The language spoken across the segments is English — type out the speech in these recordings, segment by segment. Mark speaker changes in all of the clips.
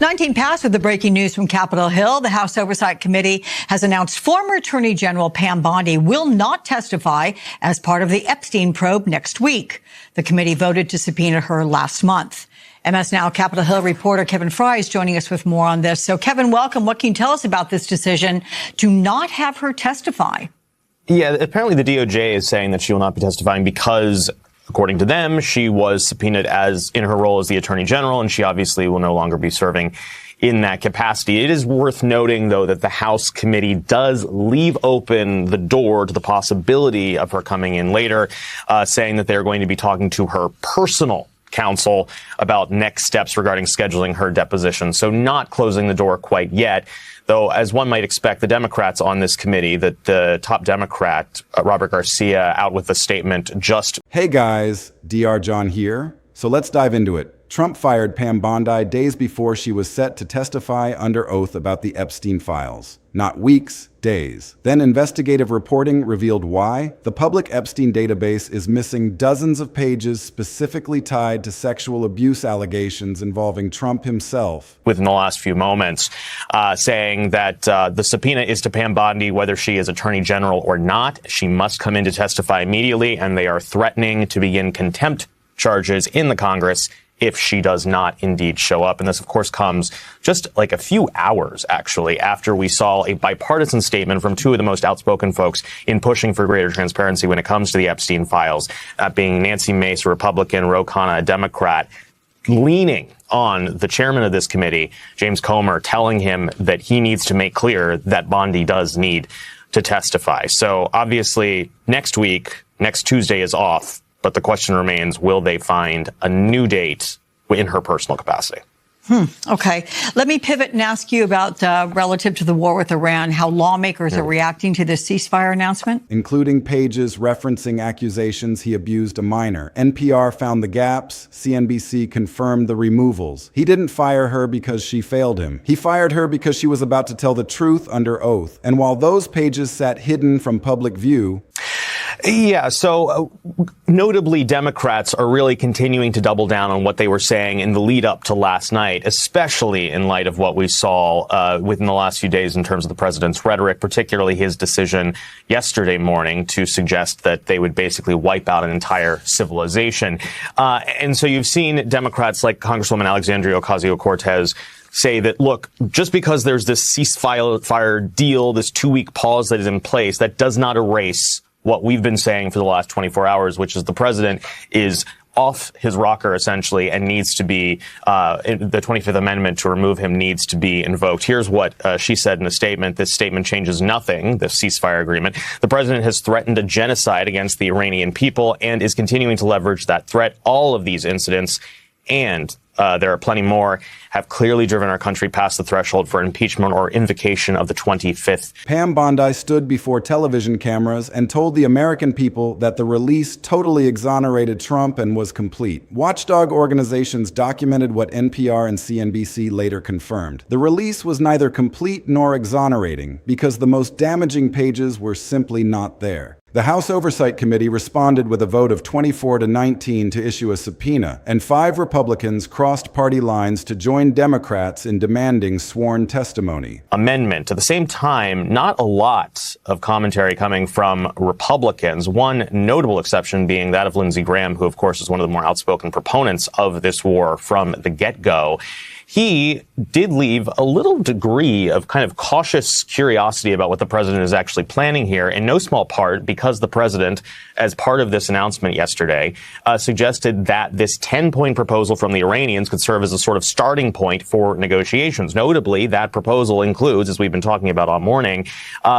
Speaker 1: 19 past with the breaking news from Capitol Hill. The House Oversight Committee has announced former Attorney General Pam Bondi will not testify as part of the Epstein probe next week. The committee voted to subpoena her last month. MS Now Capitol Hill reporter Kevin Fry is joining us with more on this. So, Kevin, welcome. What can you tell us about this decision to not have her testify?
Speaker 2: Yeah, apparently the DOJ is saying that she will not be testifying because, according to them, she was subpoenaed as in her role as the Attorney General, and she obviously will no longer be serving in that capacity. It is worth noting, though, that the House committee does leave open the door to the possibility of her coming in later, saying that they're going to be talking to her personal counsel about next steps regarding scheduling her deposition. So not closing the door quite yet, though, as one might expect, the Democrats on this committee, that the top Democrat, Robert Garcia, out with a statement just...
Speaker 3: Hey guys, DR John here. So let's dive into it. Trump fired Pam Bondi days before she was set to testify under oath about the Epstein files. Not weeks, days. Then investigative reporting revealed why. The public Epstein database is missing dozens of pages specifically tied to sexual abuse allegations involving Trump himself.
Speaker 2: Within the last few moments, saying that the subpoena is to Pam Bondi, whether she is Attorney General or not. She must come in to testify immediately, and they are threatening to begin contempt charges in the Congress if she does not indeed show up. And this, of course, comes just like a few hours, actually, after we saw a bipartisan statement from two of the most outspoken folks in pushing for greater transparency when it comes to the Epstein files, being Nancy Mace, a Republican, Ro Khanna, a Democrat, leaning on the chairman of this committee, James Comer, telling him that he needs to make clear that Bondi does need to testify. So obviously, next week, next Tuesday is off. But the question remains, will they find a new date in her personal capacity?
Speaker 1: Okay. Let me pivot and ask you about, relative to the war with Iran, how lawmakers are reacting to this ceasefire announcement.
Speaker 3: Including pages referencing accusations he abused a minor. NPR found the gaps. CNBC confirmed the removals. He didn't fire her because she failed him. He fired her because she was about to tell the truth under oath. And while those pages sat hidden from public view,
Speaker 2: yeah, so notably, Democrats are really continuing to double down on what they were saying in the lead up to last night, especially in light of what we saw within the last few days in terms of the president's rhetoric, particularly his decision yesterday morning to suggest that they would basically wipe out an entire civilization. And so you've seen Democrats like Congresswoman Alexandria Ocasio-Cortez say that, look, just because there's this ceasefire deal, this 2-week pause that is in place, that does not erase what we've been saying for the last 24 hours, which is the president is off his rocker, essentially, and needs to be, the 25th Amendment to remove him needs to be invoked. Here's what she said in a statement. This statement changes nothing, the ceasefire agreement. The president has threatened a genocide against the Iranian people and is continuing to leverage that threat. All of these incidents, and there are plenty more, have clearly driven our country past the threshold for impeachment or invocation of the 25th.
Speaker 3: Pam Bondi stood before television cameras and told the American people that the release totally exonerated Trump and was complete. Watchdog organizations documented what NPR and CNBC later confirmed. The release was neither complete nor exonerating because the most damaging pages were simply not there. The House Oversight Committee responded with a vote of 24-19 to issue a subpoena, and 5 Republicans crossed party lines to join Democrats in demanding sworn testimony.
Speaker 2: Amendment. At the same time, not a lot of commentary coming from Republicans, one notable exception being that of Lindsey Graham, who, of course, is one of the more outspoken proponents of this war from the get-go. He did leave a little degree of kind of cautious curiosity about what the president is actually planning here, in no small part because the president, as part of this announcement yesterday, suggested that this 10-point proposal from the Iranians could serve as a sort of starting point for negotiations. Notably, that proposal includes, as we've been talking about all morning,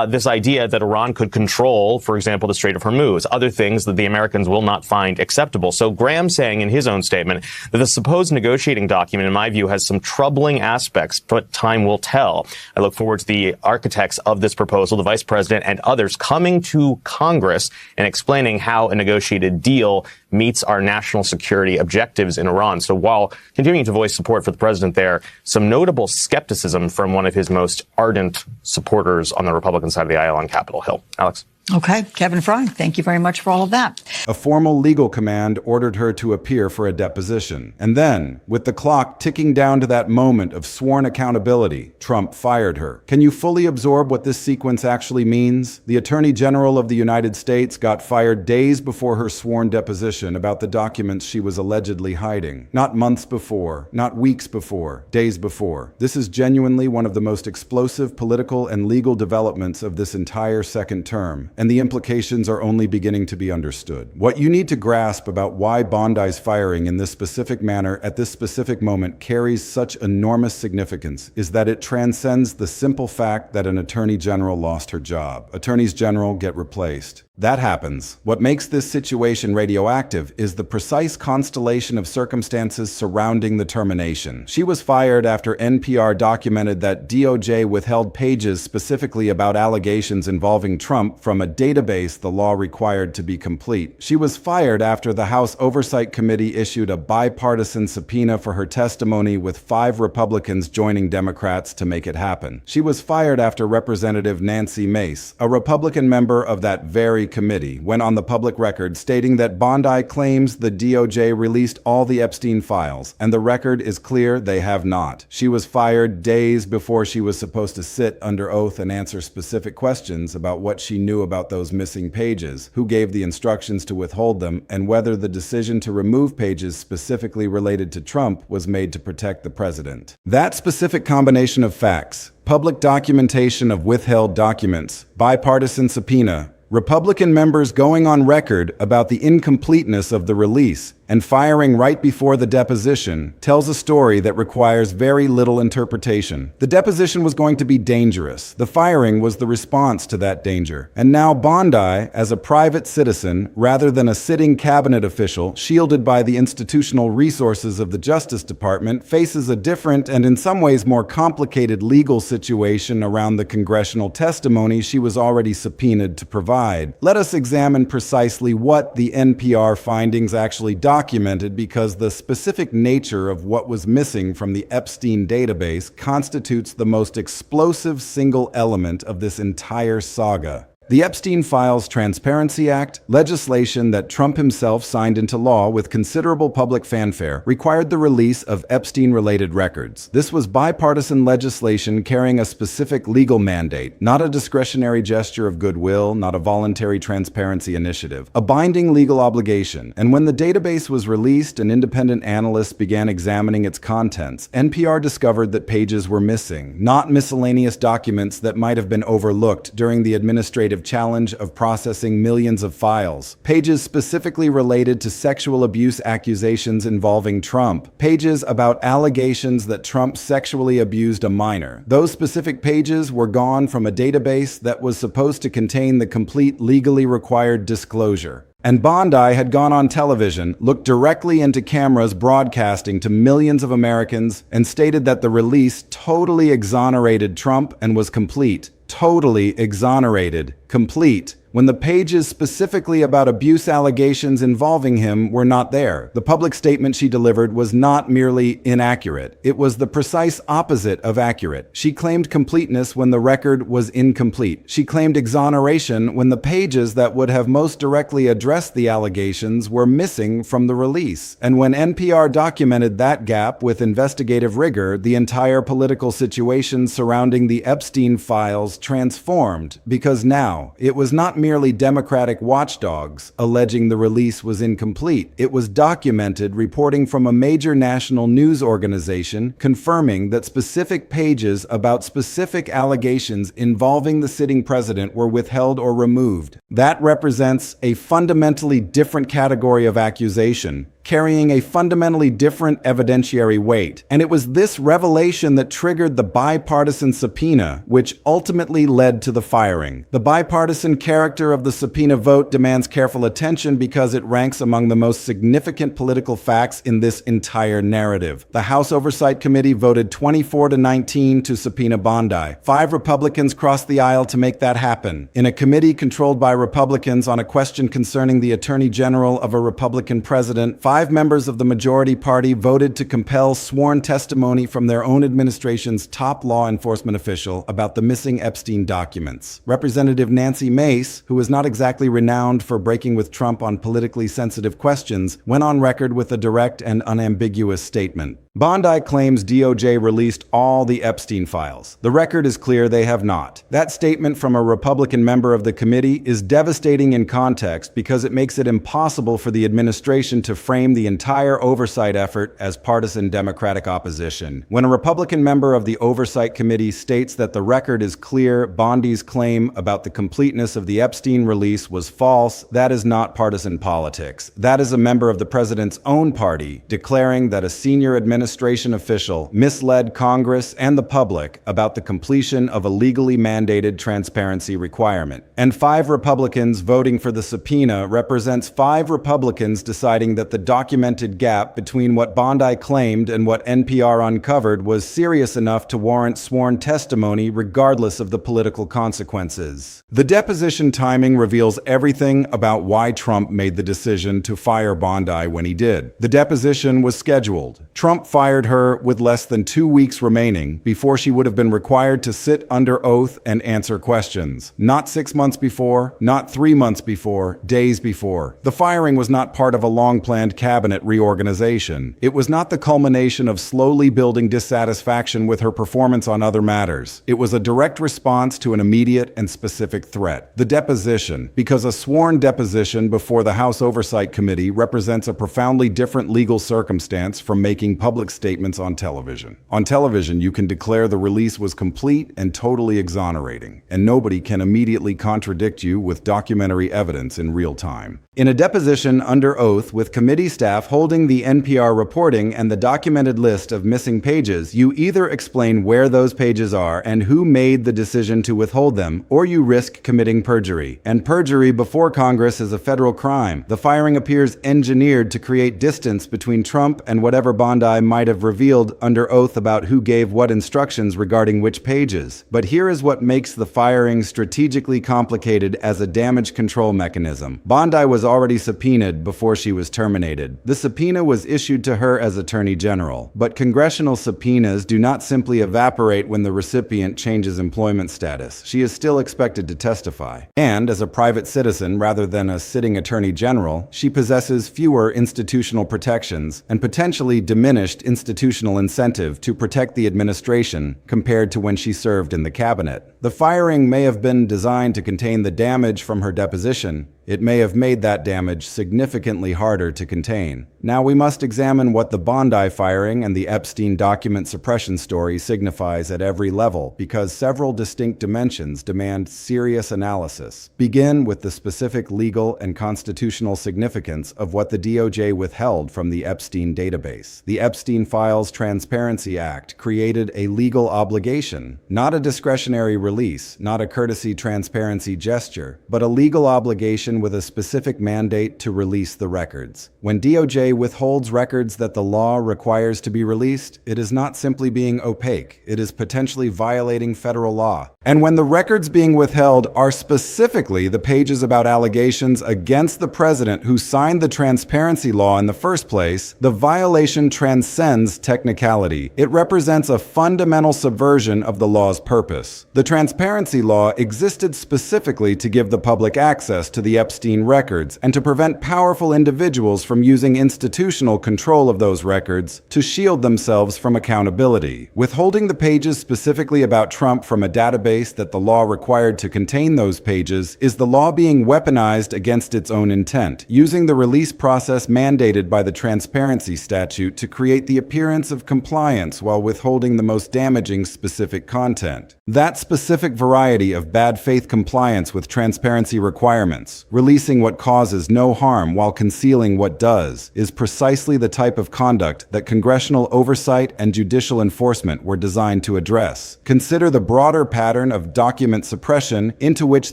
Speaker 2: this idea that Iran could control, for example, the Strait of Hormuz, other things that the Americans will not find acceptable. So Graham saying in his own statement that the supposed negotiating document, in my view, has some troubling aspects, but time will tell. I look forward to the architects of this proposal, the vice president and others, coming to Congress and explaining how a negotiated deal meets our national security objectives in Iran. So while continuing to voice support for the president there, some notable skepticism from one of his most ardent supporters on the Republican side of the aisle on Capitol Hill. Alex?
Speaker 1: Okay, Kevin Fry, thank you very much for all of that.
Speaker 3: A formal legal command ordered her to appear for a deposition. And then, with the clock ticking down to that moment of sworn accountability, Trump fired her. Can you fully absorb what this sequence actually means? The Attorney General of the United States got fired days before her sworn deposition about the documents she was allegedly hiding. Not months before, not weeks before, days before. This is genuinely one of the most explosive political and legal developments of this entire second term. And the implications are only beginning to be understood. What you need to grasp about why Bondi's firing in this specific manner at this specific moment carries such enormous significance is that it transcends the simple fact that an attorney general lost her job. Attorneys general get replaced. That happens. What makes this situation radioactive is the precise constellation of circumstances surrounding the termination. She was fired after NPR documented that DOJ withheld pages specifically about allegations involving Trump from a database the law required to be complete. She was fired after the House Oversight Committee issued a bipartisan subpoena for her testimony, with 5 Republicans joining Democrats to make it happen. She was fired after Representative Nancy Mace, a Republican member of that very committee, went on the public record stating that Bondi claims the DOJ released all the Epstein files, and the record is clear they have not. She was fired days before she was supposed to sit under oath and answer specific questions about what she knew about those missing pages, who gave the instructions to withhold them, and whether the decision to remove pages specifically related to Trump was made to protect the president. That specific combination of facts, public documentation of withheld documents, bipartisan subpoena, Republican members going on record about the incompleteness of the release, and firing right before the deposition, tells a story that requires very little interpretation. The deposition was going to be dangerous. The firing was the response to that danger. And now Bondi, as a private citizen, rather than a sitting cabinet official, shielded by the institutional resources of the Justice Department, faces a different and in some ways more complicated legal situation around the congressional testimony she was already subpoenaed to provide. Let us examine precisely what the NPR findings actually documented, because the specific nature of what was missing from the Epstein database constitutes the most explosive single element of this entire saga. The Epstein Files Transparency Act, legislation that Trump himself signed into law with considerable public fanfare, required the release of Epstein-related records. This was bipartisan legislation carrying a specific legal mandate, not a discretionary gesture of goodwill, not a voluntary transparency initiative, a binding legal obligation. And when the database was released and independent analysts began examining its contents, NPR discovered that pages were missing, not miscellaneous documents that might have been overlooked during the administrative challenge of processing millions of files. Pages specifically related to sexual abuse accusations involving Trump. Pages about allegations that Trump sexually abused a minor. Those specific pages were gone from a database that was supposed to contain the complete legally required disclosure. And Bondi had gone on television, looked directly into cameras broadcasting to millions of Americans, and stated that the release totally exonerated Trump and was complete. Totally exonerated. Complete. When the pages specifically about abuse allegations involving him were not there. The public statement she delivered was not merely inaccurate. It was the precise opposite of accurate. She claimed completeness when the record was incomplete. She claimed exoneration when the pages that would have most directly addressed the allegations were missing from the release. And when NPR documented that gap with investigative rigor, the entire political situation surrounding the Epstein files transformed, because now it was not merely Democratic watchdogs alleging the release was incomplete. It was documented reporting from a major national news organization confirming that specific pages about specific allegations involving the sitting president were withheld or removed. That represents a fundamentally different category of accusation, carrying a fundamentally different evidentiary weight. And it was this revelation that triggered the bipartisan subpoena, which ultimately led to the firing. The bipartisan character of the subpoena vote demands careful attention because it ranks among the most significant political facts in this entire narrative. The House Oversight Committee voted 24-19 to subpoena Bondi. 5 Republicans crossed the aisle to make that happen. In a committee controlled by Republicans on a question concerning the Attorney General of a Republican president, 5 5 members of the majority party voted to compel sworn testimony from their own administration's top law enforcement official about the missing Epstein documents. Representative Nancy Mace, who is not exactly renowned for breaking with Trump on politically sensitive questions, went on record with a direct and unambiguous statement. Bondi claims DOJ released all the Epstein files. The record is clear they have not. That statement from a Republican member of the committee is devastating in context because it makes it impossible for the administration to frame the entire oversight effort as partisan Democratic opposition. When a Republican member of the Oversight Committee states that the record is clear, Bondi's claim about the completeness of the Epstein release was false, that is not partisan politics. That is a member of the president's own party declaring that a senior administration official misled Congress and the public about the completion of a legally mandated transparency requirement. And 5 Republicans voting for the subpoena represents 5 Republicans deciding that the documented gap between what Bondi claimed and what NPR uncovered was serious enough to warrant sworn testimony regardless of the political consequences. The deposition timing reveals everything about why Trump made the decision to fire Bondi when he did. The deposition was scheduled. Trump fired her with less than 2 weeks remaining before she would have been required to sit under oath and answer questions. Not 6 months before, not 3 months before, days before. The firing was not part of a long-planned cabinet reorganization. It was not the culmination of slowly building dissatisfaction with her performance on other matters. It was a direct response to an immediate and specific threat. The deposition, because a sworn deposition before the House Oversight Committee represents a profoundly different legal circumstance from making public statements on television. On television, you can declare the release was complete and totally exonerating, and nobody can immediately contradict you with documentary evidence in real time. In a deposition under oath with committee staff holding the NPR reporting and the documented list of missing pages, you either explain where those pages are and who made the decision to withhold them, or you risk committing perjury. And perjury before Congress is a federal crime. The firing appears engineered to create distance between Trump and whatever Bondi might have revealed under oath about who gave what instructions regarding which pages. But here is what makes the firing strategically complicated as a damage control mechanism. Bondi was already subpoenaed before she was terminated. The subpoena was issued to her as Attorney General, but congressional subpoenas do not simply evaporate when the recipient changes employment status. She is still expected to testify. And as a private citizen rather than a sitting Attorney General, she possesses fewer institutional protections and potentially diminished institutional incentive to protect the administration compared to when she served in the cabinet. The firing may have been designed to contain the damage from her deposition. It may have made that damage significantly harder to contain. Now we must examine what the Bondi firing and the Epstein document suppression story signifies at every level, because several distinct dimensions demand serious analysis. Begin with the specific legal and constitutional significance of what the DOJ withheld from the Epstein database. The Epstein Files Transparency Act created a legal obligation, not a discretionary release, not a courtesy transparency gesture, but a legal obligation with a specific mandate to release the records. When DOJ withholds records that the law requires to be released, it is not simply being opaque, it is potentially violating federal law. And when the records being withheld are specifically the pages about allegations against the president who signed the transparency law in the first place, the violation transcends technicality. It represents a fundamental subversion of the law's purpose. The transparency law existed specifically to give the public access to the Epstein records and to prevent powerful individuals from using institutional control of those records to shield themselves from accountability. Withholding the pages specifically about Trump from a database that the law required to contain those pages is the law being weaponized against its own intent, using the release process mandated by the transparency statute to create the appearance of compliance while withholding the most damaging specific content. That specific variety of bad faith compliance with transparency requirements, releasing what causes no harm while concealing what does, is precisely the type of conduct that congressional oversight and judicial enforcement were designed to address. Consider the broader pattern of document suppression into which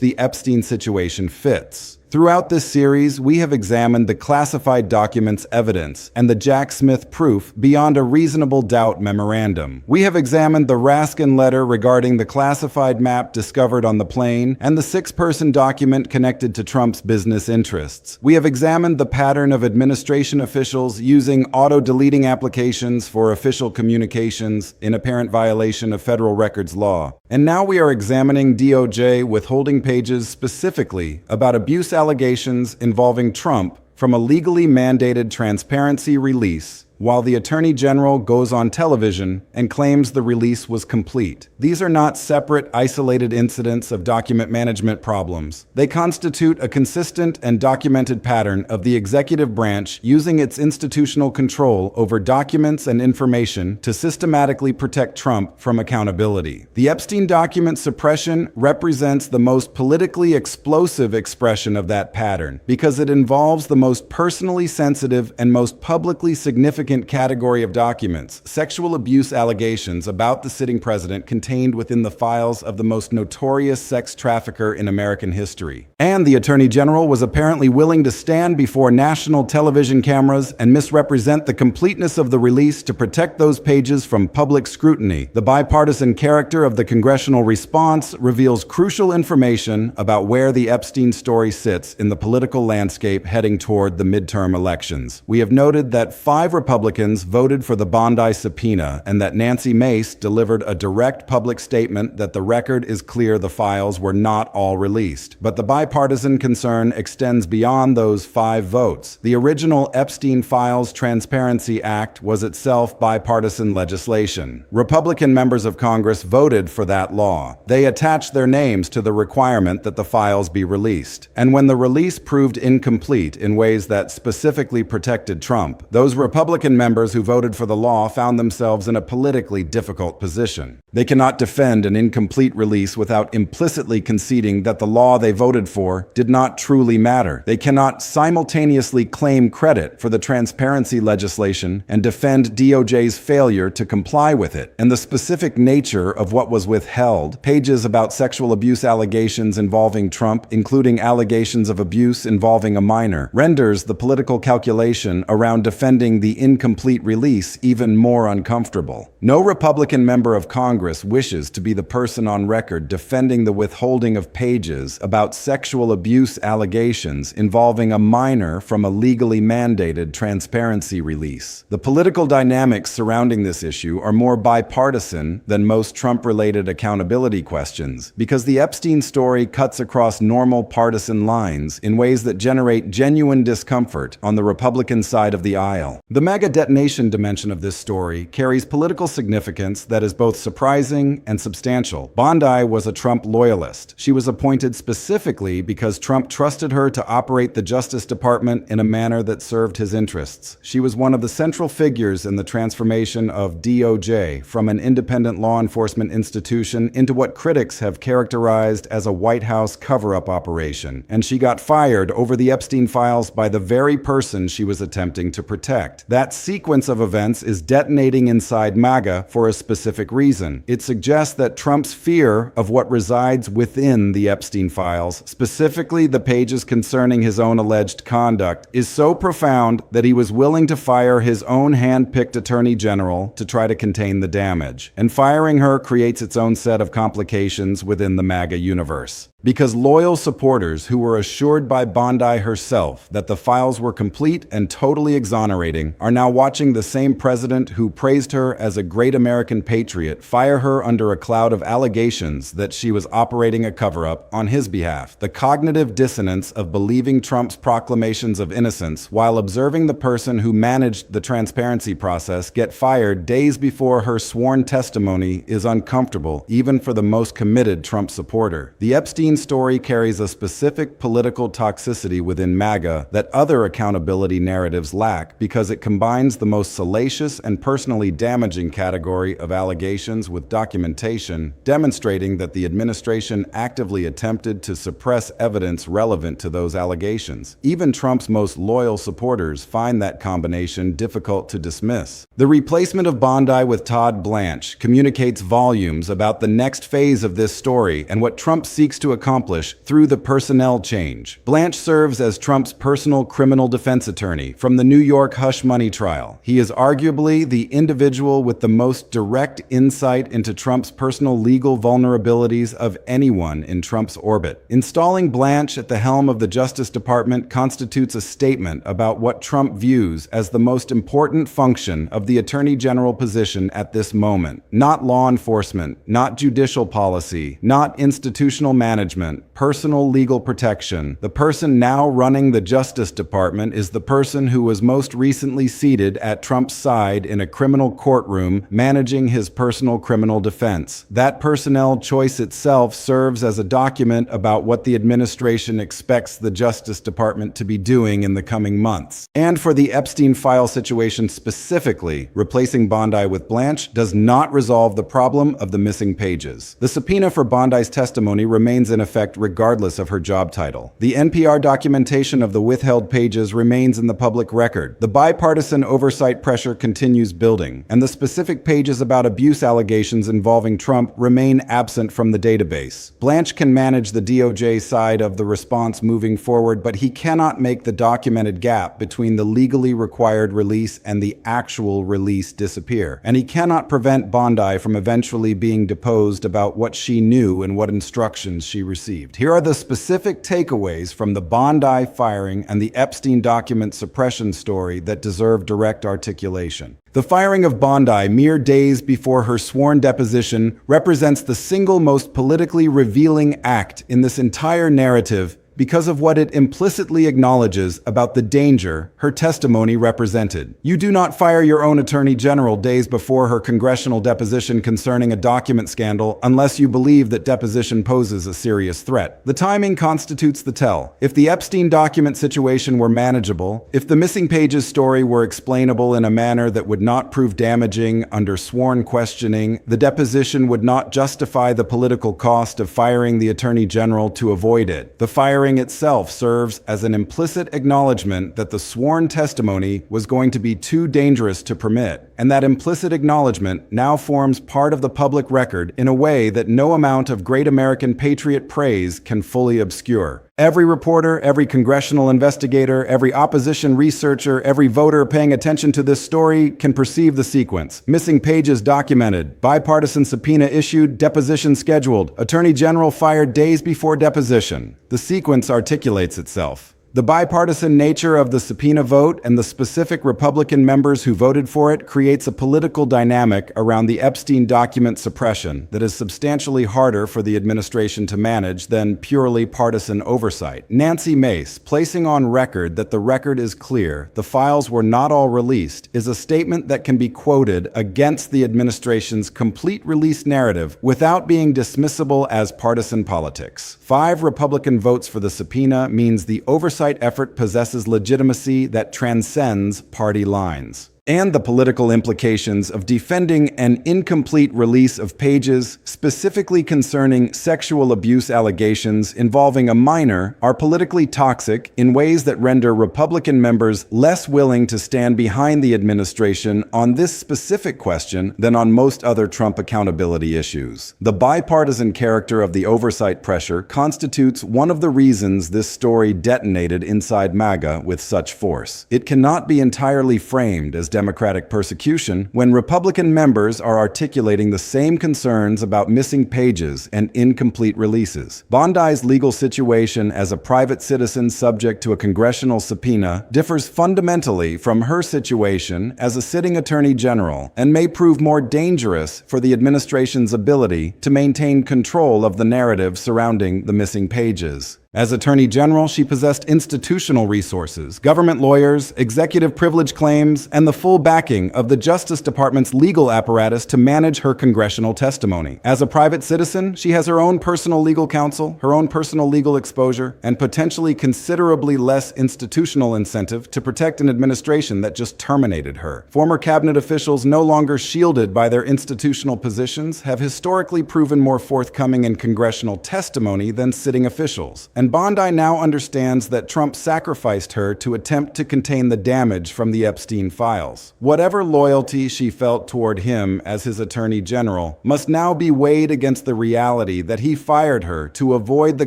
Speaker 3: the Epstein situation fits. Throughout this series, we have examined the classified documents evidence and the Jack Smith proof beyond a reasonable doubt memorandum. We have examined the Raskin letter regarding the classified map discovered on the plane and the 6-person document connected to Trump's business interests. We have examined the pattern of administration officials using auto-deleting applications for official communications in apparent violation of federal records law. And now we are examining DOJ withholding pages specifically about abuse allegations involving Trump from a legally mandated transparency release, while the Attorney General goes on television and claims the release was complete. These are not separate, isolated incidents of document management problems. They constitute a consistent and documented pattern of the executive branch using its institutional control over documents and information to systematically protect Trump from accountability. The Epstein document suppression represents the most politically explosive expression of that pattern because it involves the most personally sensitive and most publicly significant category of documents, sexual abuse allegations about the sitting president contained within the files of the most notorious sex trafficker in American history. And the Attorney General was apparently willing to stand before national television cameras and misrepresent the completeness of the release to protect those pages from public scrutiny. The bipartisan character of the congressional response reveals crucial information about where the Epstein story sits in the political landscape heading toward the midterm elections. We have noted that 5 Republicans voted for the Bondi subpoena and that Nancy Mace delivered a direct public statement that the record is clear the files were not all released. But the bipartisan concern extends beyond those 5 votes. The original Epstein Files Transparency Act was itself bipartisan legislation. Republican members of Congress voted for that law. They attached their names to the requirement that the files be released. And when the release proved incomplete in ways that specifically protected Trump, those Republican members who voted for the law found themselves in a politically difficult position. They cannot defend an incomplete release without implicitly conceding that the law they voted for did not truly matter. They cannot simultaneously claim credit for the transparency legislation and defend DOJ's failure to comply with it. And the specific nature of what was withheld, pages about sexual abuse allegations involving Trump, including allegations of abuse involving a minor, renders the political calculation around defending the incomplete release even more uncomfortable. No Republican member of Congress wishes to be the person on record defending the withholding of pages about sexual abuse allegations involving a minor from a legally mandated transparency release. The political dynamics surrounding this issue are more bipartisan than most Trump-related accountability questions because the Epstein story cuts across normal partisan lines in ways that generate genuine discomfort on the Republican side of the aisle. The MAGA detonation dimension of this story carries political significance that is both surprising and substantial. Bondi was a Trump loyalist. She was appointed specifically because Trump trusted her to operate the Justice Department in a manner that served his interests. She was one of the central figures in the transformation of DOJ from an independent law enforcement institution into what critics have characterized as a White House cover-up operation. And she got fired over the Epstein files by the very person she was attempting to protect. That sequence of events is detonating inside MAGA for a specific reason. It suggests that Trump's fear of what resides within the Epstein files, specifically the pages concerning his own alleged conduct, is so profound that he was willing to fire his own hand-picked attorney general to try to contain the damage. And firing her creates its own set of complications within the MAGA universe. Because loyal supporters who were assured by Bondi herself that the files were complete and totally exonerating are now watching the same president who praised her as a great American patriot fire her under a cloud of allegations that she was operating a cover-up on his behalf. The cognitive dissonance of believing Trump's proclamations of innocence while observing the person who managed the transparency process get fired days before her sworn testimony is uncomfortable, even for the most committed Trump supporter. The Epstein story carries a specific political toxicity within MAGA that other accountability narratives lack because it combines combines the most salacious and personally damaging category of allegations with documentation, demonstrating that the administration actively attempted to suppress evidence relevant to those allegations. Even Trump's most loyal supporters find that combination difficult to dismiss. The replacement of Bondi with Todd Blanche communicates volumes about the next phase of this story and what Trump seeks to accomplish through the personnel change. Blanche serves as Trump's personal criminal defense attorney from the New York hush money trial. He is arguably the individual with the most direct insight into Trump's personal legal vulnerabilities of anyone in Trump's orbit. Installing Blanche at the helm of the Justice Department constitutes a statement about what Trump views as the most important function of the Attorney General position at this moment. Not law enforcement, not judicial policy, not institutional management, personal legal protection. The person now running the Justice Department is the person who was most recently seated at Trump's side in a criminal courtroom managing his personal criminal defense. That personnel choice itself serves as a document about what the administration expects the Justice Department to be doing in the coming months. And for the Epstein file situation specifically, replacing Bondi with Blanche does not resolve the problem of the missing pages. The subpoena for Bondi's testimony remains in effect regardless of her job title. The NPR documentation of the withheld pages remains in the public record. The bipartisan oversight pressure continues building, and the specific pages about abuse allegations involving Trump remain absent from the database. Blanche can manage the DOJ side of the response moving forward, but he cannot make the documented gap between the legally required release and the actual release disappear. And he cannot prevent Bondi from eventually being deposed about what she knew and what instructions she received. Here are the specific takeaways from the Bondi firing and the Epstein document suppression story that deserve direct articulation. The firing of Bondi mere days before her sworn deposition represents the single most politically revealing act in this entire narrative because of what it implicitly acknowledges about the danger her testimony represented. You do not fire your own attorney general days before her congressional deposition concerning a document scandal unless you believe that deposition poses a serious threat. The timing constitutes the tell. If the Epstein document situation were manageable, if the missing pages story were explainable in a manner that would not prove damaging under sworn questioning, the deposition would not justify the political cost of firing the attorney general to avoid it. The firing itself serves as an implicit acknowledgement that the sworn testimony was going to be too dangerous to permit, and that implicit acknowledgement now forms part of the public record in a way that no amount of great American patriot praise can fully obscure. Every reporter, every congressional investigator, every opposition researcher, every voter paying attention to this story can perceive the sequence. Missing pages documented, bipartisan subpoena issued, deposition scheduled, attorney general fired days before deposition. The sequence articulates itself. The bipartisan nature of the subpoena vote and the specific Republican members who voted for it creates a political dynamic around the Epstein document suppression that is substantially harder for the administration to manage than purely partisan oversight. Nancy Mace, placing on record that the record is clear, the files were not all released, is a statement that can be quoted against the administration's complete release narrative without being dismissible as partisan politics. 5 Republican votes for the subpoena means the oversight effort possesses legitimacy that transcends party lines. And the political implications of defending an incomplete release of pages, specifically concerning sexual abuse allegations involving a minor, are politically toxic in ways that render Republican members less willing to stand behind the administration on this specific question than on most other Trump accountability issues. The bipartisan character of the oversight pressure constitutes one of the reasons this story detonated inside MAGA with such force. It cannot be entirely framed as Democratic persecution when Republican members are articulating the same concerns about missing pages and incomplete releases. Bondi's legal situation as a private citizen subject to a congressional subpoena differs fundamentally from her situation as a sitting attorney general and may prove more dangerous for the administration's ability to maintain control of the narrative surrounding the missing pages. As Attorney General, she possessed institutional resources, government lawyers, executive privilege claims, and the full backing of the Justice Department's legal apparatus to manage her congressional testimony. As a private citizen, she has her own personal legal counsel, her own personal legal exposure, and potentially considerably less institutional incentive to protect an administration that just terminated her. Former cabinet officials no longer shielded by their institutional positions have historically proven more forthcoming in congressional testimony than sitting officials. And Bondi now understands that Trump sacrificed her to attempt to contain the damage from the Epstein files. Whatever loyalty she felt toward him as his attorney general must now be weighed against the reality that he fired her to avoid the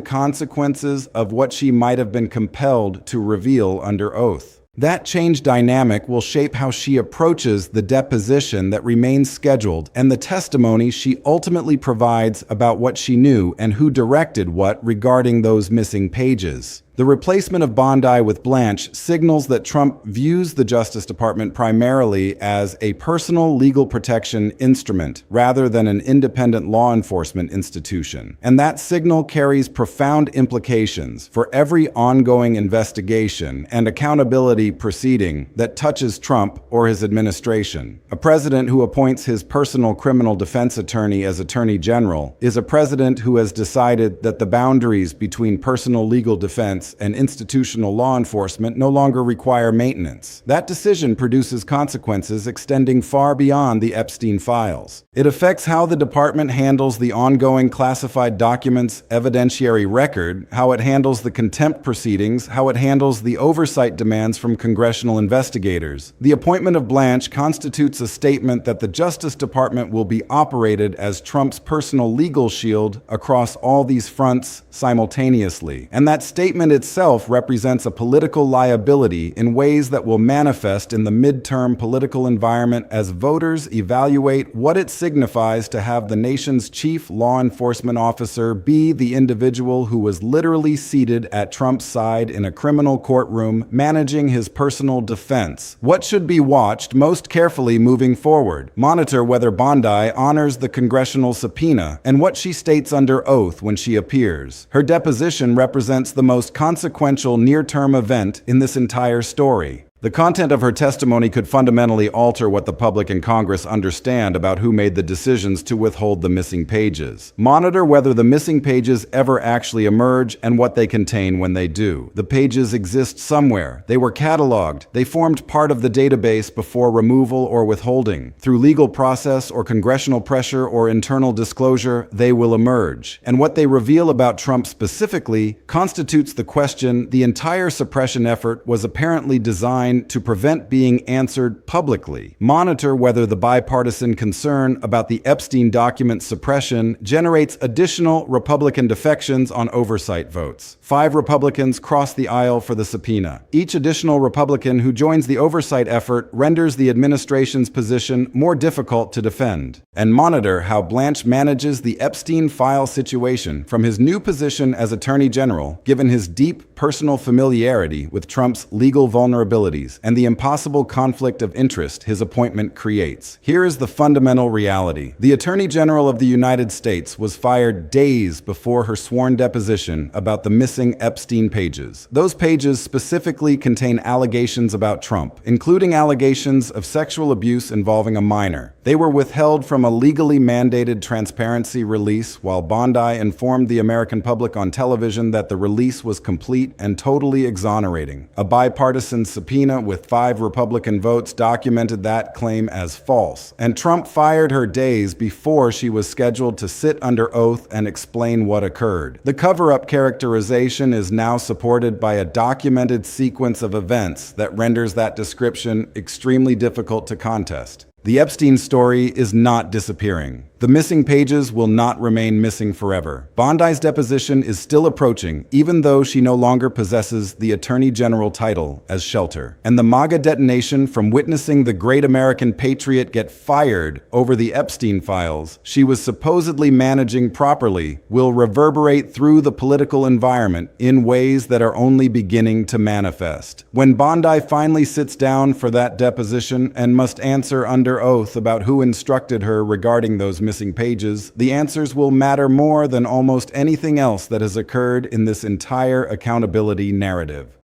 Speaker 3: consequences of what she might have been compelled to reveal under oath. That change dynamic will shape how she approaches the deposition that remains scheduled and the testimony she ultimately provides about what she knew and who directed what regarding those missing pages. The replacement of Bondi with Blanche signals that Trump views the Justice Department primarily as a personal legal protection instrument rather than an independent law enforcement institution. And that signal carries profound implications for every ongoing investigation and accountability proceeding that touches Trump or his administration. A president who appoints his personal criminal defense attorney as attorney general is a president who has decided that the boundaries between personal legal defense and institutional law enforcement no longer require maintenance. That decision produces consequences extending far beyond the Epstein files. It affects how the department handles the ongoing classified documents evidentiary record, how it handles the contempt proceedings, how it handles the oversight demands from congressional investigators. The appointment of Blanche constitutes a statement that the Justice Department will be operated as Trump's personal legal shield across all these fronts simultaneously. And that statement itself represents a political liability in ways that will manifest in the midterm political environment as voters evaluate what it signifies to have the nation's chief law enforcement officer be the individual who was literally seated at Trump's side in a criminal courtroom managing his personal defense. What should be watched most carefully moving forward? Monitor whether Bondi honors the congressional subpoena and what she states under oath when she appears. Her deposition represents the most consequential near-term event in this entire story. The content of her testimony could fundamentally alter what the public and Congress understand about who made the decisions to withhold the missing pages. Monitor whether the missing pages ever actually emerge and what they contain when they do. The pages exist somewhere. They were cataloged. They formed part of the database before removal or withholding. Through legal process or congressional pressure or internal disclosure, they will emerge. And what they reveal about Trump specifically constitutes the question the entire suppression effort was apparently designed to prevent being answered publicly. Monitor whether the bipartisan concern about the Epstein document suppression generates additional Republican defections on oversight votes. 5 Republicans cross the aisle for the subpoena. Each additional Republican who joins the oversight effort renders the administration's position more difficult to defend. And monitor how Blanche manages the Epstein file situation from his new position as Attorney General, given his deep personal familiarity with Trump's legal vulnerabilities and the impossible conflict of interest his appointment creates. Here is the fundamental reality. The Attorney General of the United States was fired days before her sworn deposition about the missing Epstein pages. Those pages specifically contain allegations about Trump, including allegations of sexual abuse involving a minor. They were withheld from a legally mandated transparency release while Bondi informed the American public on television that the release was complete and totally exonerating. A bipartisan subpoena with 5 Republican votes documented that claim as false, and Trump fired her days before she was scheduled to sit under oath and explain what occurred. The cover-up characterization is now supported by a documented sequence of events that renders that description extremely difficult to contest. The Epstein story is not disappearing. The missing pages will not remain missing forever. Bondi's deposition is still approaching, even though she no longer possesses the Attorney General title as shelter. And the MAGA detonation from witnessing the great American patriot get fired over the Epstein files she was supposedly managing properly will reverberate through the political environment in ways that are only beginning to manifest. When Bondi finally sits down for that deposition and must answer under oath about who instructed her regarding those missing pages, the answers will matter more than almost anything else that has occurred in this entire accountability narrative.